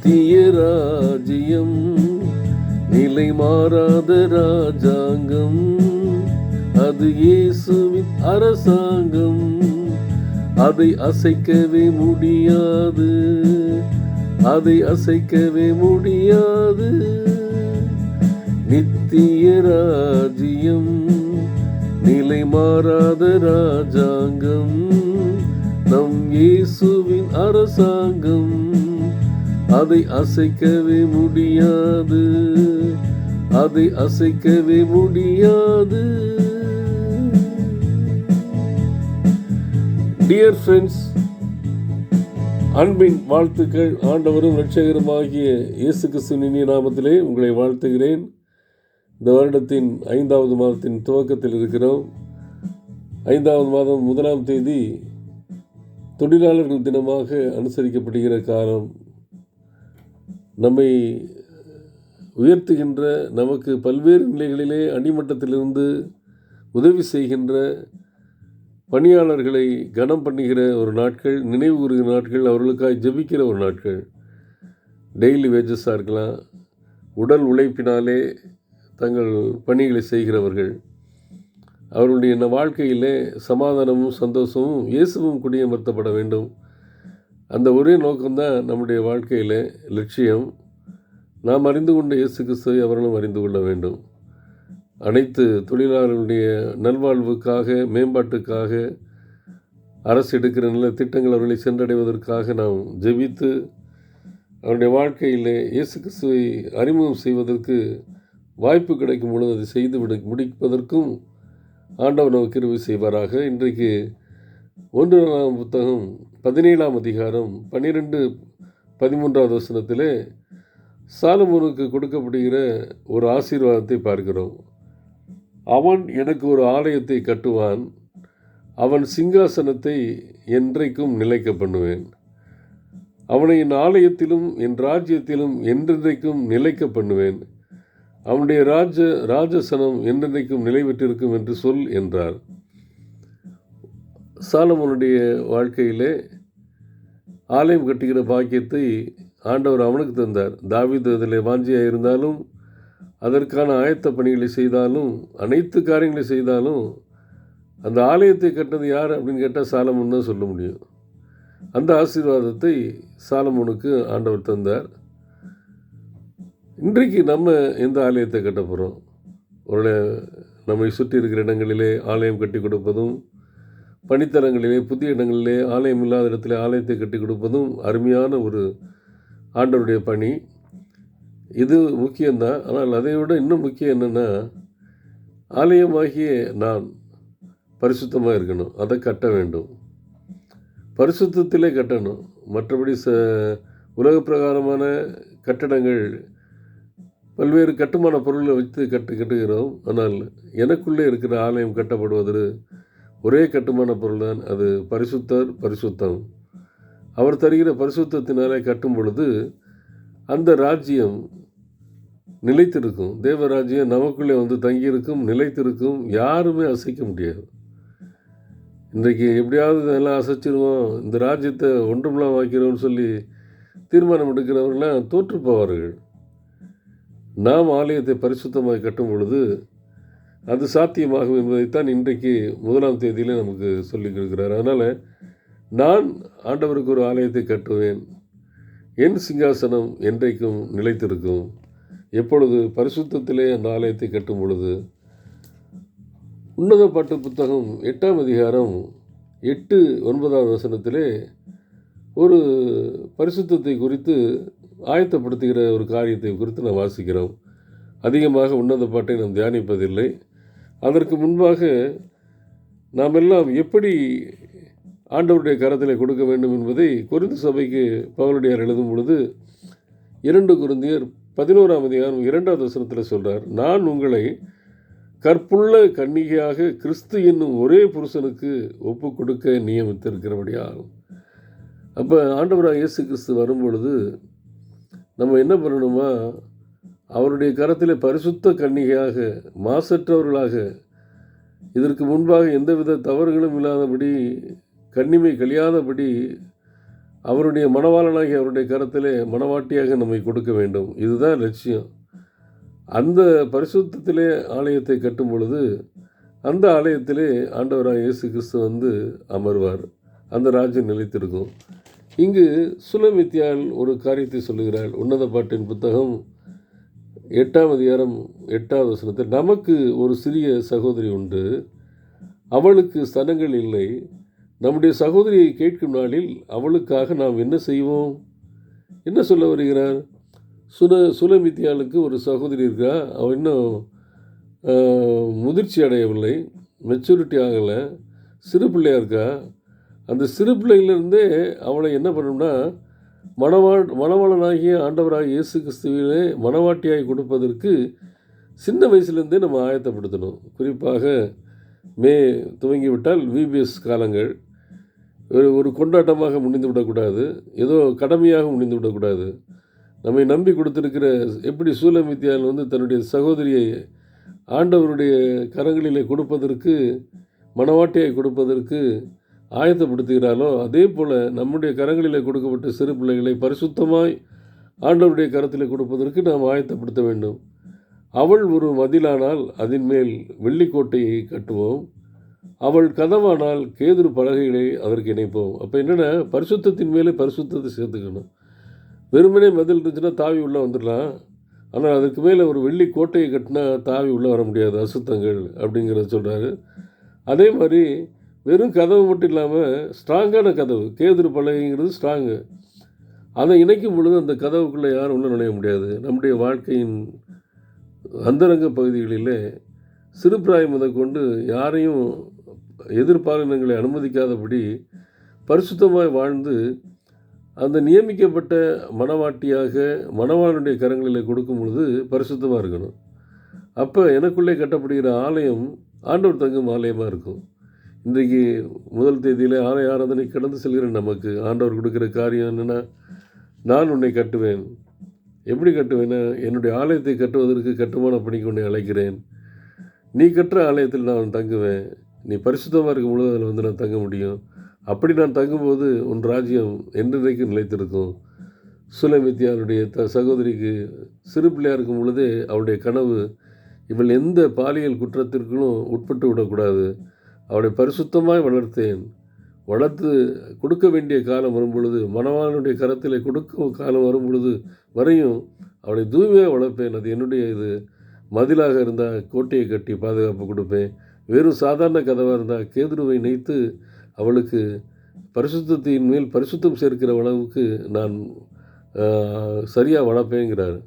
நித்திய ராஜ்யம், நிலை மாறாத ராஜாங்கம், அது இயேசுவின் அரசாங்கம். அதை அசைக்கவே முடியாது, அதை அசைக்கவே முடியாது. நித்திய ராஜ்யம், நிலை மாறாத ராஜாங்கம், நம் இயேசுவின் அரசாங்கம். அதை அசைக்கவே முடியாது, அதை அசைக்கவே முடியாது. டியர் ஃப்ரெண்ட்ஸ், அன்பின் வாழ்த்துக்கள். ஆண்டவரும் இரட்சகருமாகிய இயேசு கிறிஸ்துவின் இனிய நாமத்திலே உங்களை வாழ்த்துகிறேன். இந்த வருடத்தின் 5வது மாதத்தின் துவக்கத்தில் இருக்கிறோம். 5வது மாதம் 1ஆம் தேதி தொழிலாளர்கள் தினமாக அனுசரிக்கப்படுகிற காலம். நம்மை உயர்த்துகின்ற, நமக்கு பல்வேறு நிலைகளிலே அடிமட்டத்திலிருந்து உதவி செய்கின்ற பணியாளர்களை கனம் பண்ணுகிற ஒரு நாட்கள், நினைவு கூறுகிற நாட்கள், அவர்களுக்காக ஜெபிக்கிற ஒரு நாட்கள். டெய்லி வேஜஸாக இருக்கலாம், உடல் உழைப்பினாலே தங்கள் பணிகளை செய்கிறவர்கள். அவர்களுடைய வாழ்க்கையிலே சமாதானமும் சந்தோஷமும் இயேசுவும் குடியமர்த்தப்பட வேண்டும். அந்த ஒரே நோக்கம்தான் நம்முடைய வாழ்க்கையில் லட்சியம். நாம் அறிந்து கொண்ட இயேசு கிறிஸ்துவை அவர்களும் அறிந்து கொள்ள வேண்டும். அனைத்து தொழிலாளர்களுடைய நல்வாழ்வுக்காக, மேம்பாட்டுக்காக, அரசு எடுக்கிற நல்ல திட்டங்கள் அவர்களை சென்றடைவதற்காக நாம் ஜெபித்து அவருடைய வாழ்க்கையில் இயேசு கிறிஸ்துவை அறிமுகம் செய்வதற்கு வாய்ப்பு கிடைக்கும் பொழுது அதை செய்து முடிப்பதற்கும் ஆண்டவர் நமக்கு கிருபை செய்வாராக. இன்றைக்கு 1 புத்தகம் 17ஆம் அதிகாரம் 12-13வது வசனத்திலே சாலமோனுக்கு கொடுக்கப்படுகிற ஒரு ஆசீர்வாதத்தை பார்க்கிறோம். அவன் எனக்கு ஒரு ஆலயத்தை கட்டுவான், அவன் சிங்காசனத்தை என்றைக்கும் நிலைக்க பண்ணுவேன். அவனை என் ஆலயத்திலும் என் ராஜ்யத்திலும் என்றென்றைக்கும் நிலைக்க பண்ணுவேன். அவனுடைய ராஜசனம் என்றென்றைக்கும் நிலை பெற்றிருக்கும் என்று சொல் என்றார். சாலமோனுடைய வாழ்க்கையிலே ஆலயம் கட்டுகிற பாக்கியத்தை ஆண்டவர் அவனுக்கு தந்தார். தாவீது அதில் வாஞ்சியாக இருந்தாலும், அதற்கான ஆயத்த பணிகளை செய்தாலும், அனைத்து காரியங்களை செய்தாலும், அந்த ஆலயத்தை கட்டினது யார் அப்படின்னு கேட்டால் சாலமோன் தான் சொல்ல முடியும். அந்த ஆசீர்வாதத்தை சாலமோனுக்கு ஆண்டவர் தந்தார். இன்றைக்கு நம்ம எந்த ஆலயத்தை கட்ட போகிறோம்? ஒரு நம்மை சுற்றி இருக்கிற இடங்களிலே ஆலயம் கட்டி கொடுப்பதும், பணித்தலங்களிலே, புதிய இடங்களிலே, ஆலயம் இல்லாத இடத்துல ஆலயத்தை கட்டி கொடுப்பதும் அருமையான ஒரு ஆண்டவருடைய பணி. இது முக்கியம்தான். ஆனால் அதை விட இன்னும் முக்கியம் என்னென்னா, ஆலயமாகிய நான் பரிசுத்தமாக இருக்கணும். அதை கட்ட வேண்டும். பரிசுத்தத்திலே கட்டணும். மற்றபடி உலக பிரகாரமான கட்டடங்கள், பல்வேறு கட்டுமான பொருள்களை வைத்து கட்டுகிறோம். ஆனால் எனக்குள்ளே இருக்கிற ஆலயம் கட்டப்படுவது ஒரே கட்டுமான பொருள் தான். அது பரிசுத்தம். அவர் தருகிற பரிசுத்தத்தினாலே கட்டும் பொழுது அந்த ராஜ்யம் நிலைத்திருக்கும். தேவராஜ்யம் நமக்குள்ளே வந்து தங்கியிருக்கும், நிலைத்திருக்கும். யாருமே அசைக்க முடியாது. இன்றைக்கு எப்படியாவது இதெல்லாம் அசைச்சிருவோம், இந்த ராஜ்யத்தை ஒன்றுமெல்லாம் வாக்கிறோம்னு சொல்லி தீர்மானம் எடுக்கிறவர்களாம் தோற்று போவார்கள். நாம் ஆலயத்தை பரிசுத்தமாக கட்டும் பொழுது அது சாத்தியமாகும் என்பதைத்தான் இன்றைக்கு 1ஆம் தேதியிலே நமக்கு சொல்லிக் கொடுக்கிறார். அதனால் நான் ஆண்டவருக்கு ஒரு ஆலயத்தை கட்டுவேன், என் சிங்காசனம் என்றைக்கும் நிலைத்திருக்கும். எப்பொழுது? பரிசுத்தத்திலே அந்த ஆலயத்தை கட்டும் பொழுது. உன்னத பாட்டு புத்தகம் 8ஆம் அதிகாரம் 8-9வது வசனத்திலே ஒரு பரிசுத்தத்தை குறித்து ஆயத்தப்படுத்துகிற ஒரு காரியத்தை குறித்து நாம் வாசிக்கிறோம். அதிகமாக உன்னத பாட்டை நாம் தியானிப்பதில்லை. அதற்கு முன்பாக நாம் எல்லாம் எப்படி ஆண்டவருடைய கரத்திலே கொடுக்க வேண்டும் என்பதை கொரிந்து சபைக்கு பவுலடியார் எழுதும் பொழுது 2 கொரிந்தியர் 11ஆம் அதிகாரம் 2வது வசனத்தில் சொல்கிறார், நான் உங்களை கற்புள்ள கன்னிகையாக கிறிஸ்து என்னும் ஒரே புருஷனுக்கு ஒப்பு கொடுக்க நியமித்திருக்கிறபடியாகும். அப்போ ஆண்டவராக இயேசு கிறிஸ்து வரும்பொழுது நம்ம என்ன பண்ணணுமா? அவருடைய கரத்தில் பரிசுத்த கன்னிகையாக, மாசற்றவர்களாக, இதற்கு முன்பாக எந்தவித தவறுகளும் இல்லாதபடி, கண்ணிமை கழியாதபடி அவருடைய மணவாளனாகி அவருடைய கரத்திலே மணவாட்டியாக நம்மை கொடுக்க வேண்டும். இதுதான் லட்சியம். அந்த பரிசுத்தத்திலே ஆலயத்தை கட்டும் பொழுது அந்த ஆலயத்திலே ஆண்டவராக இயேசு கிறிஸ்து வந்து அமர்வார். அந்த ராஜ்யம் நிலைத்திருக்கும். இங்கு சுலமித்தியால் ஒரு காரியத்தை சொல்லுகிறாள். உன்னத பாட்டின் புத்தகம் 8ஆம் அதிகாரம் 8வது வசனத்தில், நமக்கு ஒரு சிறிய சகோதரி உண்டு, அவளுக்கு ஸ்தனங்கள் இல்லை. நம்முடைய சகோதரியை கேட்கும் நாளில் அவளுக்காக நாம் என்ன செய்வோம்? என்ன சொல்ல வருகிறார்? சுலமித்தியாளுக்கு ஒரு சகோதரி இருக்கா. அவள் இன்னும் முதிர்ச்சி அடையவில்லை, மெச்சூரிட்டி ஆகலை, சிறு பிள்ளையாக இருக்கா. அந்த சிறு பிள்ளையிலிருந்தே அவளை என்ன பண்ணணும்னா மணவாளனாகிய ஆண்டவராகிய இயேசு கிறிஸ்துவிலே மணவாட்டியாகி கொடுப்பதற்கு சின்ன வயசுலேருந்தே நம்ம ஆயத்தப்படுத்தணும். குறிப்பாக மே துவங்கிவிட்டால் விபிஎஸ் காலங்கள் ஒரு கொண்டாட்டமாக முடிந்து விடக்கூடாது, ஏதோ கடமையாக முடிந்து விடக்கூடாது. நம்மை நம்பி கொடுத்துருக்கிற, எப்படி சூலமித்தியால் வந்து தன்னுடைய சகோதரியை ஆண்டவருடைய கரங்களிலே கொடுப்பதற்கு, மணவாட்டியை கொடுப்பதற்கு ஆயத்தப்படுத்துகிறாளோ, அதே போல் நம்முடைய கரங்களிலே கொடுக்கப்பட்ட சிறு பிள்ளைகளை பரிசுத்தமாய் ஆண்டவருடைய கரத்தில் கொடுப்பதற்கு நாம் ஆயத்தப்படுத்த வேண்டும். அவள் ஒரு மதிலானால் அதன் மேல் வெள்ளிக்கோட்டையை கட்டுவோம், அவள் கதவானால் கேதுரு பலகைகளை அதற்கு இணைப்போம். அப்போ என்னென்னா, பரிசுத்தத்தின் மேலே பரிசுத்தத்தை சேர்த்துக்கணும். வெறுமனே மதில் இருந்துச்சுன்னா தாவி உள்ளே வந்துடலாம். ஆனால் அதுக்கு மேலே ஒரு வெள்ளி கோட்டையை கட்டினா தாவி உள்ளே வர முடியாது, அசுத்தங்கள் அப்படிங்கிறத சொல்கிறாரு. அதே மாதிரி வெறும் கதவு மட்டும் இல்லாமல் ஸ்ட்ராங்கான கதவு, கேதுரு பலகைங்கிறது ஸ்ட்ராங்கு, அதை இணைக்கும் பொழுது அந்த கதவுக்குள்ளே யாரும் உள்ளே நுழைய முடியாது. நம்முடைய வாழ்க்கையின் அந்தரங்க பகுதிகளில் சிறுபிராயம் முதற்கொண்டு யாரையும் எதிர்பாலினங்களை அனுமதிக்காதபடி பரிசுத்தமாய் வாழ்ந்து அந்த நியமிக்கப்பட்ட மணவாட்டியாக மணவாளனுடைய கரங்களில் கொடுக்கும் பொழுது பரிசுத்தமாக இருக்கணும். அப்போ எனக்குள்ளே கட்டப்படுகிற ஆலயம் ஆண்டவர் தங்கும் ஆலயமாக இருக்கும். இன்றைக்கு முதல் தேதியில் ஆலய ஆராதனை கடந்து செல்கிற நமக்கு ஆண்டவர் கொடுக்குற காரியம் என்னென்னா, நான் உன்னை கட்டுவேன். எப்படி கட்டுவேன்னா, என்னுடைய ஆலயத்தை கட்டுவதற்கு கட்டுமான பணிக்கு உன்னை அழைக்கிறேன். நீ கட்டுற ஆலயத்தில் நான் தங்குவேன். நீ பரிசுத்தமாக இருக்கும் பொழுது அதில் வந்து நான் தங்க முடியும். அப்படி நான் தங்கும்போது உன் ராஜ்யம் என்றைக்கு நிலைத்திருக்கும். சுலமித்தியாளுடைய சகோதரிக்கு சிறு பிள்ளையாக இருக்கும் பொழுதே அவளுடைய கனவு, இவள் எந்த பாலியல் குற்றத்திற்கும் உட்பட்டு விடக்கூடாது, அவளை பரிசுத்தமாய் வளர்த்து கொடுக்க வேண்டிய காலம் வரும்பொழுது, மணவாளனுடைய கரத்தில் கொடுக்க காலம் வரும்பொழுது வரையும் அவளை தூய்மையாக வளர்ப்பேன். அது என்னுடைய இது. மதிலாக இருந்தால் கோட்டையை கட்டி பாதுகாப்பு கொடுப்பேன். வெறும் சாதாரண கதவாக இருந்தால் கேதுருவை நெய்த்து அவளுக்கு பரிசுத்தத்தின் மேல் பரிசுத்தம் சேர்க்கிற அளவுக்கு நான் சரியாக வளர்ப்பேங்கிறார்.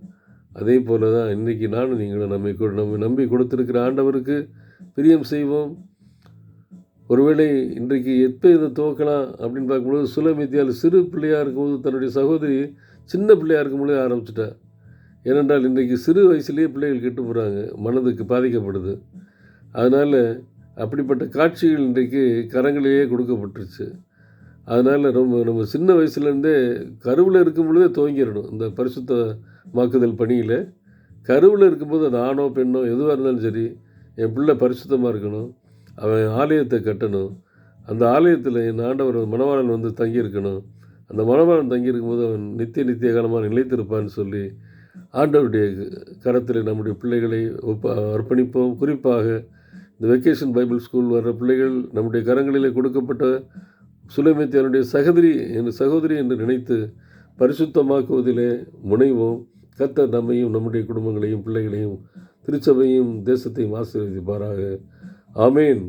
அதே போல் தான் இன்றைக்கி நானும் நீங்களும் நம்ம நம்பி கொடுத்துருக்கிற ஆண்டவருக்கு பிரியம் செய்வோம். ஒருவேளை இன்றைக்கு எப்போ இதை துவக்கலாம் அப்படின்னு பார்க்கும்போது, சுலமித்தியால் சிறு பிள்ளையாக இருக்கும்போது தன்னுடைய சகோதரி சின்ன பிள்ளையாக இருக்கும்போதே ஆரம்பிச்சிட்டா. ஏனென்றால் இன்றைக்கு சிறு வயசுலேயே பிள்ளைகள் கெட்டு போகிறாங்க, மனதுக்கு பாதிக்கப்படுது. அதனால் அப்படிப்பட்ட காட்சிகள் இன்றைக்கு கரங்களிலேயே கொடுக்கப்பட்டுருச்சு. அதனால் நம்ம சின்ன வயசுலேருந்தே கருவில் இருக்கும் பொழுதே துவங்கிடணும் இந்த பரிசுத்தமாக்குதல் பணியில். கருவில் இருக்கும்போது அது ஆணோ பெண்ணோ எதுவாக இருந்தாலும் சரி, என் பிள்ளை பரிசுத்தமாக இருக்கணும், அவன் ஆலயத்தை கட்டணும், அந்த ஆலயத்தில் என் ஆண்டவர் மணவாளன் வந்து தங்கியிருக்கணும், அந்த மணவாளன் தங்கியிருக்கும்போது அவன் நித்திய காலமாக நிலைத்திருப்பான்னு சொல்லி ஆண்டவருடைய கரத்தில் நம்முடைய பிள்ளைகளை அர்ப்பணிப்போம். குறிப்பாக இந்த வெக்கேஷன் பைபிள் ஸ்கூல் வர்ற பிள்ளைகள் நம்முடைய கரங்களிலே கொடுக்கப்பட்ட சுலமித்தியானுடைய சகோதரி என்று நினைத்து பரிசுத்தமாக்குவதிலே முனைவோம். கர்த்தர் நம்மையும் நம்முடைய குடும்பங்களையும் பிள்ளைகளையும் திருச்சபையும் தேசத்தையும் ஆசீர்வதிப்பாராக. ஆமேன்.